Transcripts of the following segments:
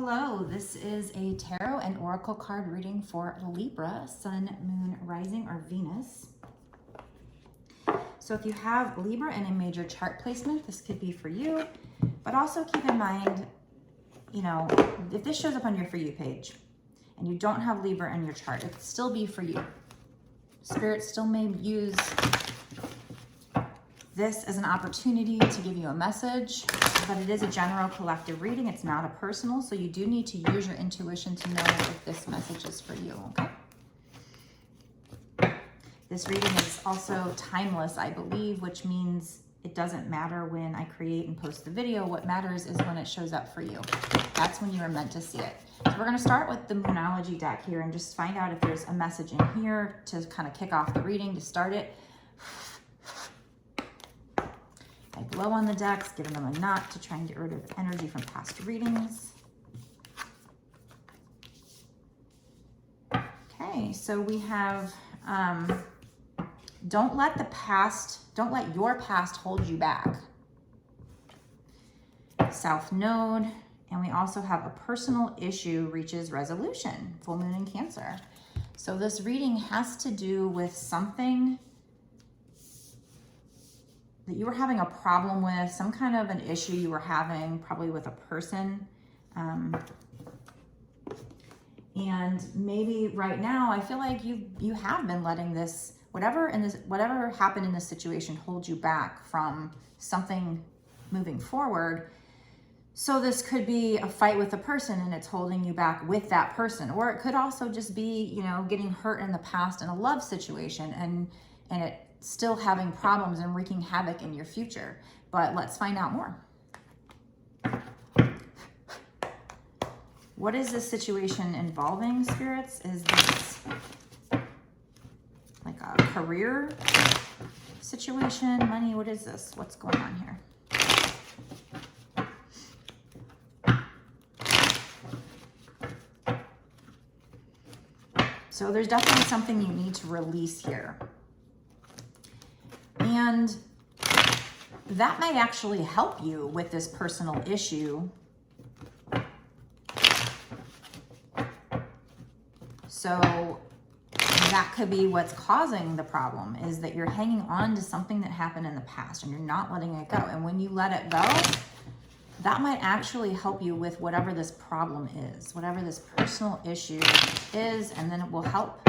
Hello, this is a tarot and oracle card reading for Libra, Sun, Moon, Rising, or Venus. So if you have Libra in a major chart placement, this could be for you, but also keep in mind, you know, if this shows up on your For You page and you don't have Libra in your chart, it could still be for you. Spirit still may use this as an opportunity to give you a message, but it is a general collective reading. It's not a personal, so you do need to use your intuition to know if this message is for you, okay? This reading is also timeless, I believe, which means it doesn't matter when I create and post the video. What matters is when it shows up for you. That's when you were meant to see it. So we're gonna start with the Moonology deck here and just find out if there's a message in here to kind of kick off the reading, to start it. I blow on the decks, giving them a knot to try and get rid of energy from past readings. Okay, so we have, don't let your past hold you back. South Node, and we also have a personal issue reaches resolution, full moon in Cancer. So this reading has to do with something that you were having a problem with, some kind of an issue you were having, probably with a person. And maybe right now, I feel like you have been letting this, whatever happened in this situation hold you back from something moving forward. So this could be a fight with a person and it's holding you back with that person. Or it could also just be, you know, getting hurt in the past in a love situation and it still having problems and wreaking havoc in your future. But let's find out more. What is this situation involving, spirits? Is this like a career situation, money? What is this? What's going on here? So there's definitely something you need to release here. And that might actually help you with this personal issue. So that could be what's causing the problem, is that you're hanging on to something that happened in the past and you're not letting it go. And when you let it go, that might actually help you with whatever this problem is, whatever this personal issue is, and then it will help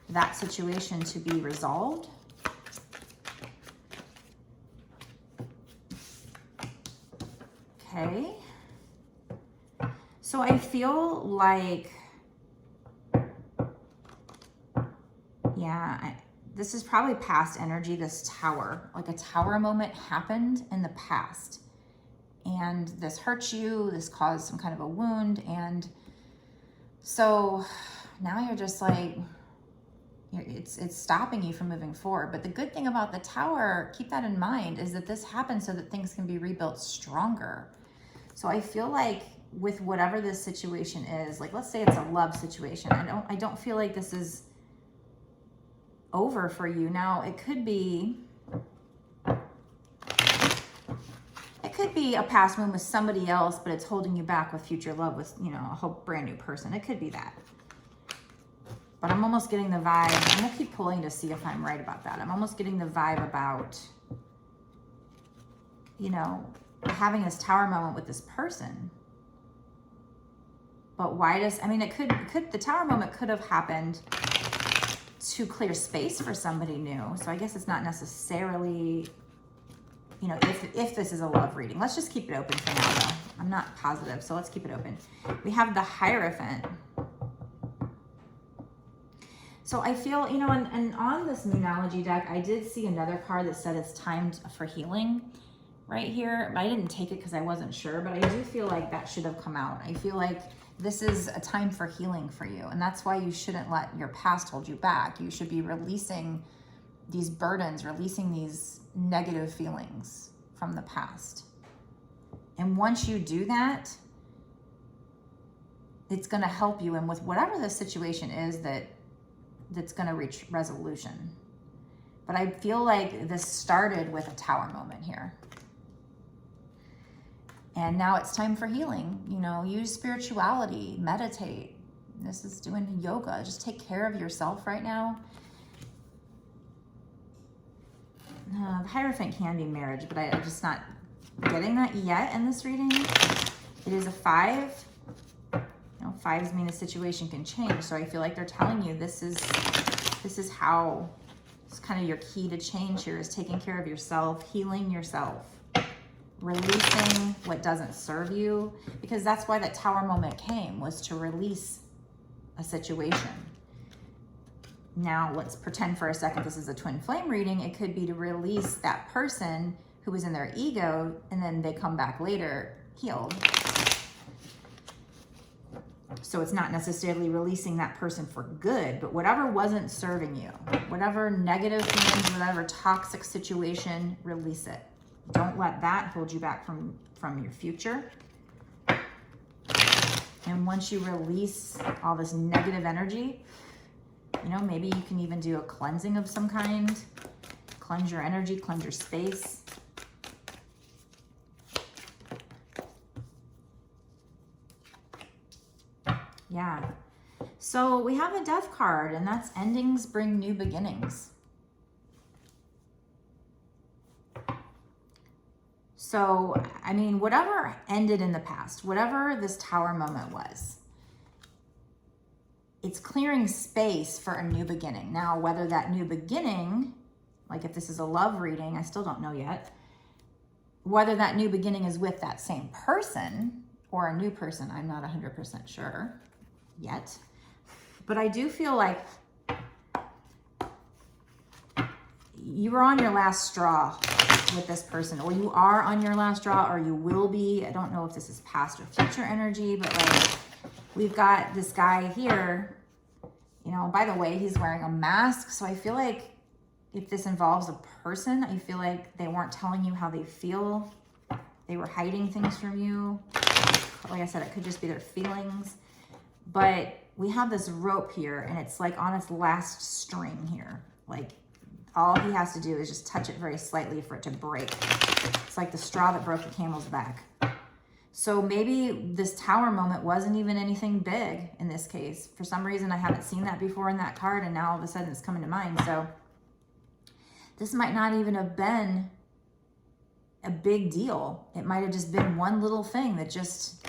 that situation to be resolved. Okay. So I feel like, this is probably past energy, this tower. Like a tower moment happened in the past. And this hurt you, this caused some kind of a wound. And so now you're just like, it's stopping you from moving forward. But the good thing about the tower, keep that in mind, is that this happens so that things can be rebuilt stronger. So I feel like with whatever this situation is, like let's say it's a love situation, I don't feel like this is over for you. Now it could be a past wound with somebody else, but it's holding you back with future love with, you know, a whole brand new person. It could be that. But I'm almost getting the vibe. I'm gonna keep pulling to see if I'm right about that. I'm almost getting the vibe about, you know, having this tower moment with this person. But why does, I mean, the tower moment could have happened to clear space for somebody new. So I guess it's not necessarily, you know, if this is a love reading. Let's just keep it open for now though. I'm not positive, so let's keep it open. We have the Hierophant. So I feel, you know, and on this Moonology deck, I did see another card that said it's time for healing right here. But I didn't take it because I wasn't sure, but I do feel like that should have come out. I feel like this is a time for healing for you. And that's why you shouldn't let your past hold you back. You should be releasing these burdens, releasing these negative feelings from the past. And once you do that, it's going to help you. And with whatever the situation is that's going to reach resolution. But I feel like this started with a tower moment here. And now it's time for healing. You know, use spirituality, meditate. This is doing yoga. Just take care of yourself right now. The Hierophant can be marriage, but I'm just not getting that yet in this reading. It is a 5. You know, 5s mean a situation can change. So I feel like they're telling you this is how, it's kind of your key to change here, is taking care of yourself, healing yourself, releasing what doesn't serve you, because that's why that Tower moment came, was to release a situation. Now let's pretend for a second this is a twin flame reading. It could be to release that person who was in their ego, and then they come back later healed. So it's not necessarily releasing that person for good, but whatever wasn't serving you, whatever negative feelings, whatever toxic situation, release it. Don't let that hold you back from your future. And once you release all this negative energy, you know, maybe you can even do a cleansing of some kind. Cleanse your energy, cleanse your space. Yeah. So we have a Death card, and that's endings bring new beginnings. So, I mean, whatever ended in the past, whatever this Tower moment was, it's clearing space for a new beginning. Now, whether that new beginning, like if this is a love reading, I still don't know yet, whether that new beginning is with that same person or a new person, I'm not 100% sure yet. But I do feel like you were on your last straw with this person, or you are on your last straw, or you will be. I don't know if this is past or future energy, but like we've got this guy here, you know, by the way, he's wearing a mask. So I feel like if this involves a person, I feel like they weren't telling you how they feel. They were hiding things from you. Like I said, it could just be their feelings. But we have this rope here, and it's like on its last string here. Like all he has to do is just touch it very slightly for it to break. It's like the straw that broke the camel's back. So maybe this Tower moment wasn't even anything big in this case. For some reason, I haven't seen that before in that card, and now all of a sudden it's coming to mind. So this might not even have been a big deal. It might have just been one little thing that just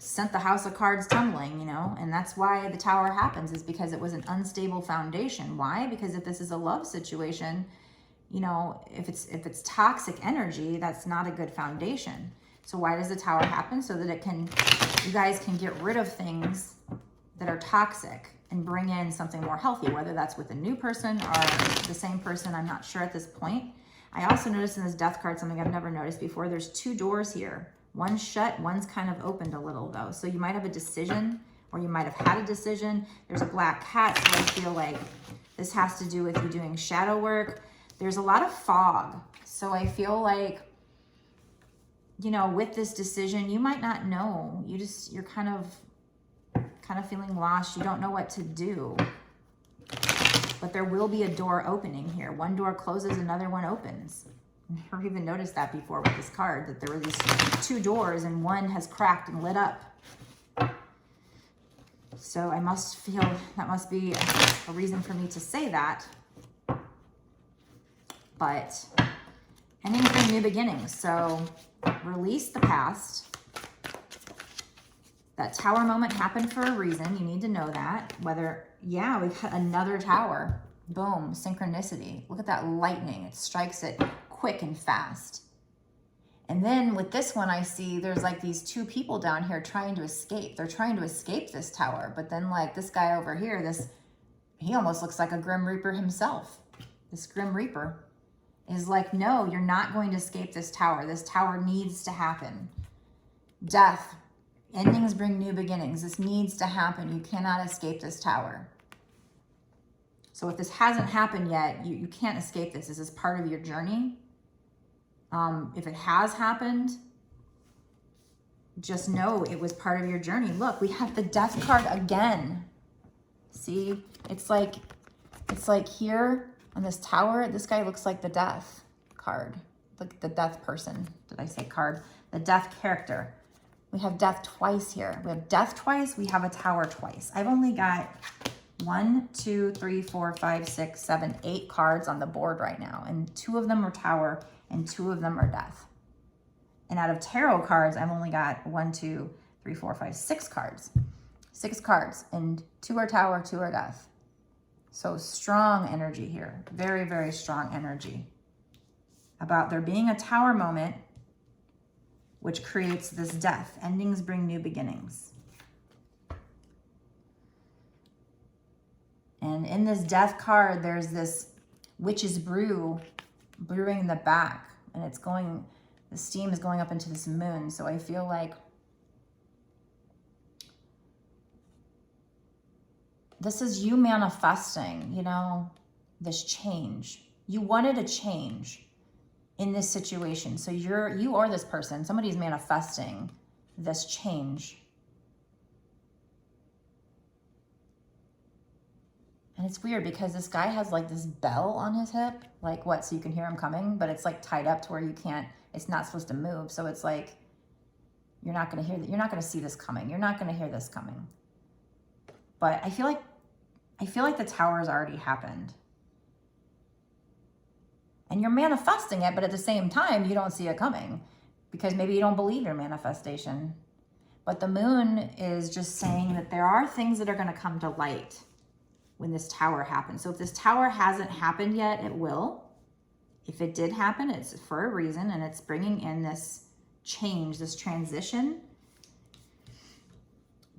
sent the house of cards tumbling, you know. And that's why the Tower happens, is because it was an unstable foundation. Why? Because if this is a love situation, you know, if it's toxic energy, that's not a good foundation. So why does the Tower happen? So that you guys can get rid of things that are toxic and bring in something more healthy, whether that's with a new person or the same person. I'm not sure at this point. I also noticed in this Death card something I've never noticed before. There's 2 doors here. One's shut, one's kind of opened a little though. So you might have a decision, or you might have had a decision. There's a black cat, so I feel like this has to do with you doing shadow work. There's a lot of fog. So I feel like, you know, with this decision, you might not know. You're kind of feeling lost. You don't know what to do. But there will be a door opening here. One door closes, another one opens. I've never even noticed that before with this card, that there were these 2 doors and one has cracked and lit up. So I must feel that must be a reason for me to say that. But endings bring new beginnings. So release the past. That Tower moment happened for a reason. You need to know that. Whether, yeah, we got another Tower. Boom, synchronicity. Look at that lightning. It strikes it quick and fast. And then with this one, I see there's like these 2 people down here trying to escape. They're trying to escape this Tower. But then like this guy over here, he almost looks like a Grim Reaper himself. This Grim Reaper is like, no, you're not going to escape this Tower. This Tower needs to happen. Death. Endings bring new beginnings. This needs to happen. You cannot escape this Tower. So if this hasn't happened yet, you can't escape this. This is part of your journey. If it has happened, just know it was part of your journey. Look, we have the Death card again. See, it's like here on this Tower, this guy looks like the Death card. the death person. Did I say card? The death character. We have death twice here. We have death twice. We have a tower twice. I've only got 1, 2, 3, 4, 5, 6, 7, 8 cards on the board right now. And 2 of them are tower and 2 of them are death. And out of tarot cards, I've only got 1, 2, 3, 4, 5, 6 cards. 6 cards, and 2 are tower, 2 are death. So strong energy here. Very, very strong energy. About there being a tower moment, which creates this death. Endings bring new beginnings. And in this death card, there's this witch's brew brewing in the back. And it's going, the steam is going up into this moon. So I feel like this is you manifesting, you know, this change. You wanted a change in this situation. So you or this person, somebody's manifesting this change. And it's weird because this guy has like this bell on his hip, like what, so you can hear him coming, but it's like tied up to where you can't, it's not supposed to move. So it's like, you're not going to hear that. You're not going to see this coming. You're not going to hear this coming. But I feel like the tower has already happened. And you're manifesting it, but at the same time, you don't see it coming because maybe you don't believe your manifestation. But the moon is just saying that there are things that are going to come to light when this tower happens. So if this tower hasn't happened yet, it will. If it did happen, it's for a reason, and it's bringing in this change, this transition.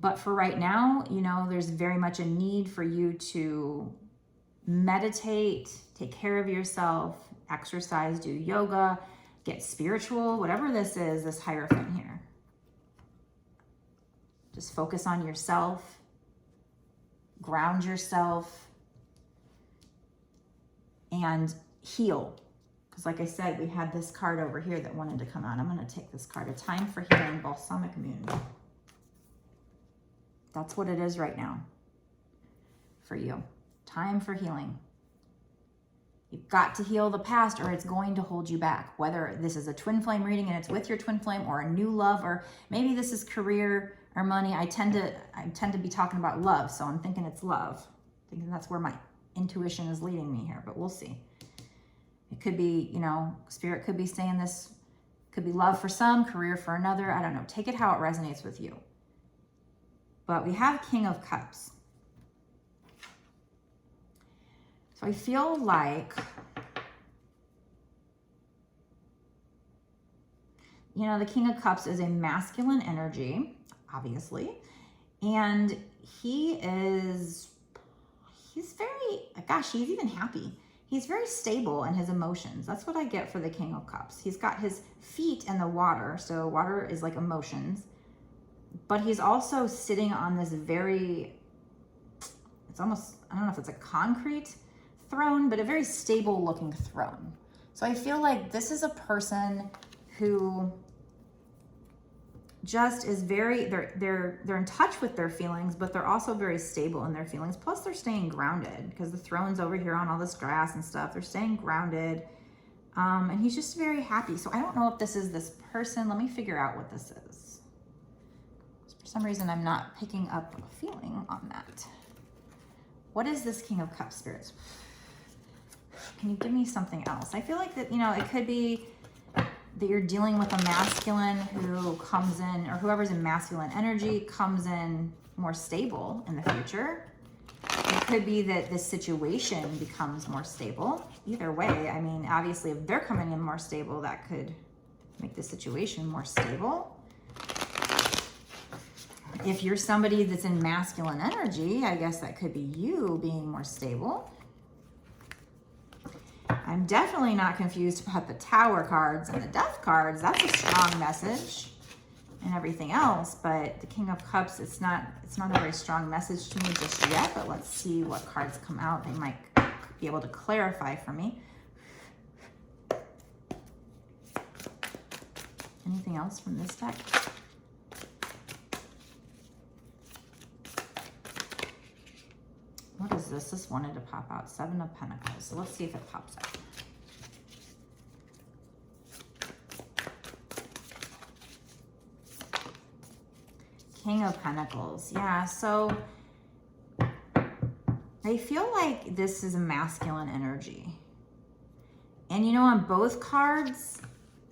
But for right now, you know, there's very much a need for you to meditate, take care of yourself, exercise, do yoga, get spiritual, whatever this is, this Hierophant here. Just focus on yourself, ground yourself, and heal. Because like I said, we had this card over here that wanted to come out. I'm going to take this card, A Time for Healing, Balsamic Moon. That's what it is right now for you. Time for healing. You've got to heal the past or it's going to hold you back. Whether this is a twin flame reading and it's with your twin flame, or a new love, or maybe this is career or money. I tend to be talking about love, so I'm thinking it's love. Thinking that's where my intuition is leading me here, but we'll see. It could be, you know, Spirit could be saying this, could be love for some, career for another. I don't know. Take it how it resonates with you. But we have King of Cups. So I feel like, you know, the King of Cups is a masculine energy, obviously. And he's very, gosh, he's even happy. He's very stable in his emotions. That's what I get for the King of Cups. He's got his feet in the water. So water is like emotions. But he's also sitting on this very, it's almost, I don't know if it's a concrete throne, but a very stable looking throne. So I feel like this is a person who just is very, they're in touch with their feelings, but they're also very stable in their feelings. Plus they're staying grounded because the throne's over here on all this grass and stuff. They're staying grounded. And he's just very happy. So I don't know if this is this person. Let me figure out what this is. For some reason, I'm not picking up a feeling on that. What is this King of Cups, spirits? Can you give me something else? I feel like that, you know, it could be that you're dealing with a masculine who comes in, or whoever's in masculine energy comes in more stable in the future. It could be that this situation becomes more stable. Either way, I mean, obviously, if they're coming in more stable, that could make the situation more stable. If you're somebody that's in masculine energy, I guess that could be you being more stable. I'm definitely not confused about the Tower cards and the Death cards. That's a strong message and everything else, but the King of Cups, it's not a very strong message to me just yet, but let's see what cards come out. They might be able to clarify for me. Anything else from this deck? What is this? This wanted to pop out. 7 of Pentacles. So let's see if it pops out. King of Pentacles. Yeah, so I feel like this is a masculine energy. And you know, on both cards,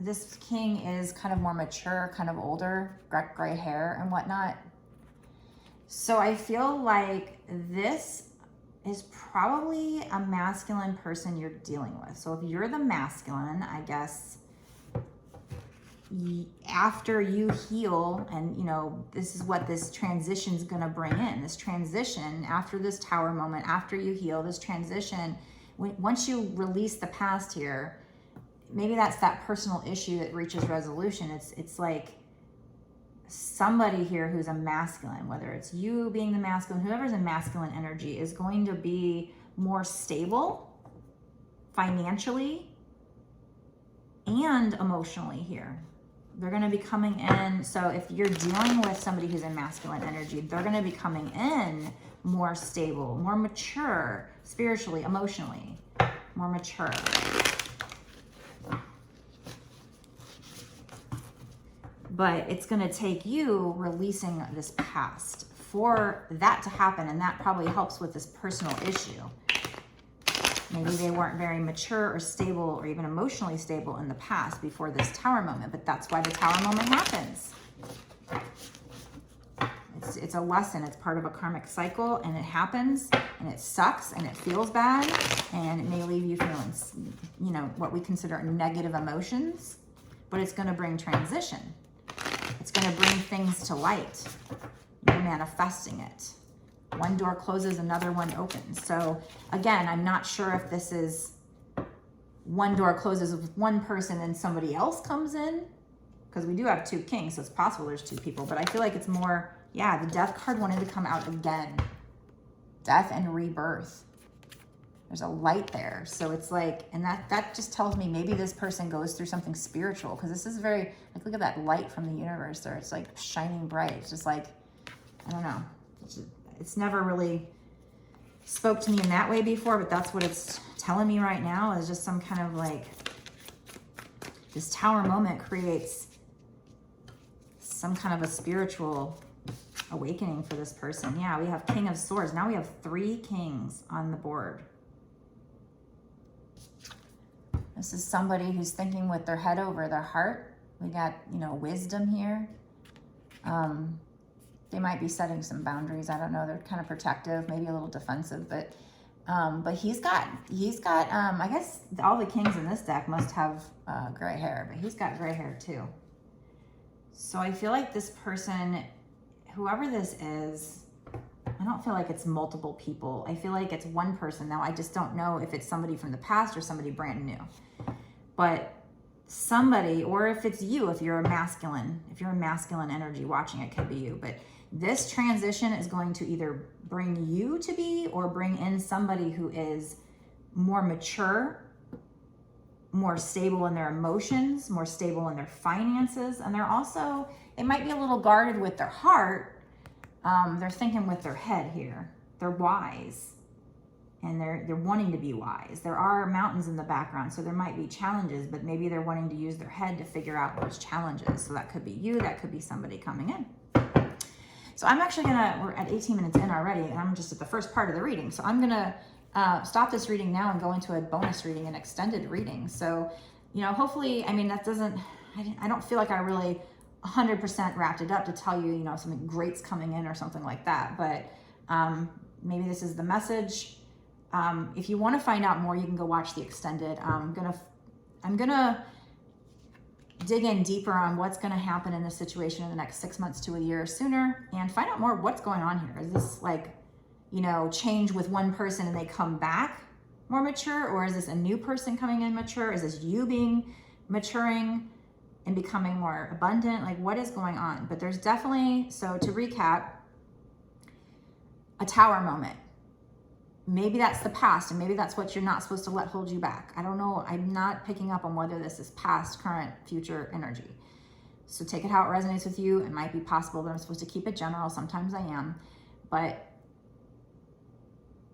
this king is kind of more mature, kind of older, gray hair and whatnot. So I feel like this is probably a masculine person you're dealing with. So if you're the masculine, I guess after you heal, and you know, this is what this transition is going to bring in. This transition after this tower moment, after you heal, this transition, once you release the past here, maybe that's that personal issue that reaches resolution. It's like somebody here who's a masculine, whether it's you being the masculine, whoever's in masculine energy, is going to be more stable financially and emotionally here. They're going to be coming in. So if you're dealing with somebody who's in masculine energy, they're going to be coming in more stable, more mature, spiritually, emotionally, more mature. But it's going to take you releasing this past for that to happen. And that probably helps with this personal issue. Maybe they weren't very mature or stable or even emotionally stable in the past before this tower moment. But that's why the tower moment happens. It's a lesson. It's part of a karmic cycle, and it happens, and it sucks, and it feels bad, and it may leave you feeling, you know, what we consider negative emotions, but it's going to bring transition. It's going to bring things to light. You're manifesting it. One door closes, another one opens. So again, I'm not sure if this is one door closes with one person and somebody else comes in, because we do have two kings, so it's possible there's two people, but I feel like it's more, yeah, the death card wanted to come out again. Death and rebirth. There's a light there. So it's like, and that just tells me maybe this person goes through something spiritual, because this is very, like, look at that light from the universe there. It's like shining bright. It's just like, I don't know. It's never really spoke to me in that way before, but that's what it's telling me right now, is just some kind of like, this tower moment creates some kind of a spiritual awakening for this person. Yeah, we have King of Swords. Now we have 3 kings on the board. This is somebody who's thinking with their head over their heart. We got, you know, wisdom here. They might be setting some boundaries. I don't know. They're kind of protective, maybe a little defensive, but he's got, I guess all the kings in this deck must have gray hair, but he's got gray hair too. So I feel like this person, whoever this is, I don't feel like it's multiple people. I feel like it's one person. Now, I just don't know if it's somebody from the past or somebody brand new. But somebody, or if it's you, if you're a masculine energy watching, it could be you. But this transition is going to either bring you to be or bring in somebody who is more mature, more stable in their emotions, more stable in their finances. And they're also, they might be a little guarded with their heart. They're thinking with their head here. They're wise, and they're wanting to be wise. There are mountains in the background, so there might be challenges, but maybe they're wanting to use their head to figure out those challenges. So that could be you, that could be somebody coming in. So I'm actually we're at 18 minutes in already, and I'm just at the first part of the reading. So I'm gonna stop this reading now and go into a bonus reading, an extended reading. So, you know, hopefully, I mean, that doesn't, I don't feel like I really 100% wrapped it up to tell you, you know, something great's coming in or something like that. But maybe this is the message. If you want to find out more, you can go watch the extended. I'm gonna dig in deeper on what's going to happen in this situation in the next 6 months to a year sooner, and find out more what's going on here. Is this like, you know, change with one person and they come back more mature, or is this a new person coming in mature? Is this you maturing and becoming more abundant? Like, what is going on? But there's definitely, so to recap, a tower moment. Maybe that's the past, and maybe that's what you're not supposed to let hold you back. I don't know. I'm not picking up on whether this is past, current, future energy. So take it how it resonates with you. It might be possible that I'm supposed to keep it general. Sometimes I am. But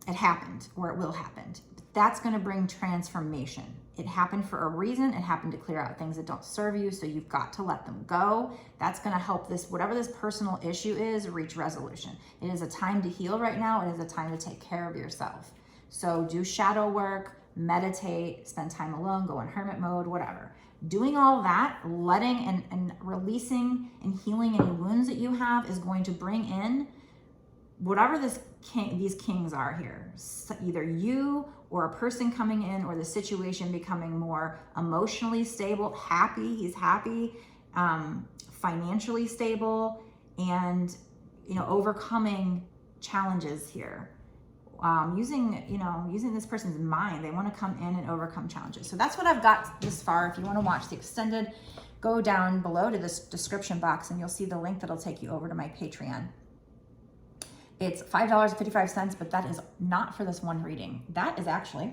it happened or it will happen. That's going to bring transformation. It happened for a reason. It happened to clear out things that don't serve you. So you've got to let them go. That's going to help this, whatever this personal issue is, reach resolution. It is a time to heal right now. It is a time to take care of yourself. So do shadow work, meditate, spend time alone, go in hermit mode, whatever. Doing all that, letting and releasing and healing any wounds that you have is going to bring in whatever these kings are here. So either you or a person coming in, or the situation becoming more emotionally stable, happy, he's happy, financially stable, and overcoming challenges here. Using this person's mind. They want to come in and overcome challenges. So that's what I've got this far. If you want to watch the extended, go down below to this description box and you'll see the link that'll take you over to my Patreon. It's $5.55, but that is not for this one reading. That is actually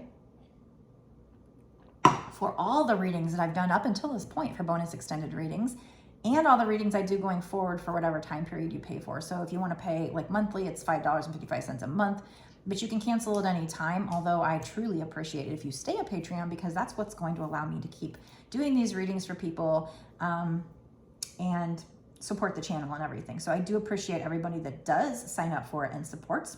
for all the readings that I've done up until this point for bonus extended readings, and all the readings I do going forward for whatever time period you pay for. So if you want to pay like monthly, it's $5.55 a month, but you can cancel at any time. Although I truly appreciate it if you stay a Patreon, because that's what's going to allow me to keep doing these readings for people and support the channel and everything. So I do appreciate everybody that does sign up for it and supports.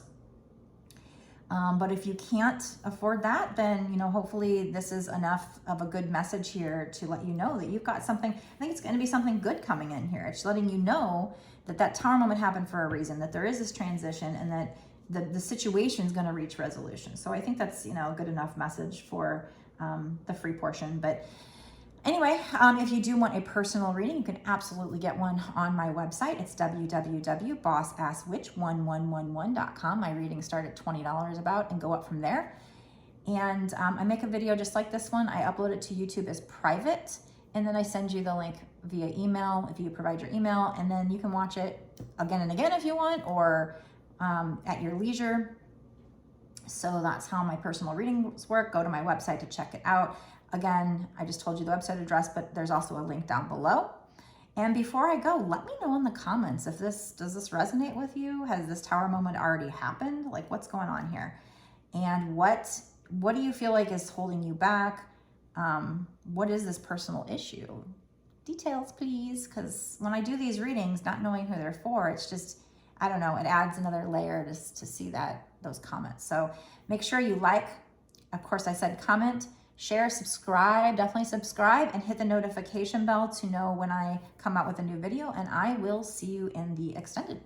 But if you can't afford that, then, hopefully this is enough of a good message here to let you know that you've got something. I think it's going to be something good coming in here. It's letting you know that Tower moment happened for a reason, that there is this transition, and that the situation is going to reach resolution. So I think that's, a good enough message for the free portion. But anyway, if you do want a personal reading, you can absolutely get one on my website. It's www.bossasswitch1111.com. My readings start at $20 about and go up from there. And I make a video just like this one. I upload it to YouTube as private, and then I send you the link via email if you provide your email, and then you can watch it again and again if you want, or at your leisure. So that's how my personal readings work. Go to my website to check it out. Again, I just told you the website address, but there's also a link down below. And before I go, let me know in the comments if does this resonate with you? Has this Tower moment already happened? Like, what's going on here? And what do you feel like is holding you back? What is this personal issue? Details, please, because when I do these readings, not knowing who they're for, it's just, I don't know, it adds another layer to see those comments. So make sure you like, of course I said comment, share, subscribe, definitely subscribe, and hit the notification bell to know when I come out with a new video, and I will see you in the extended.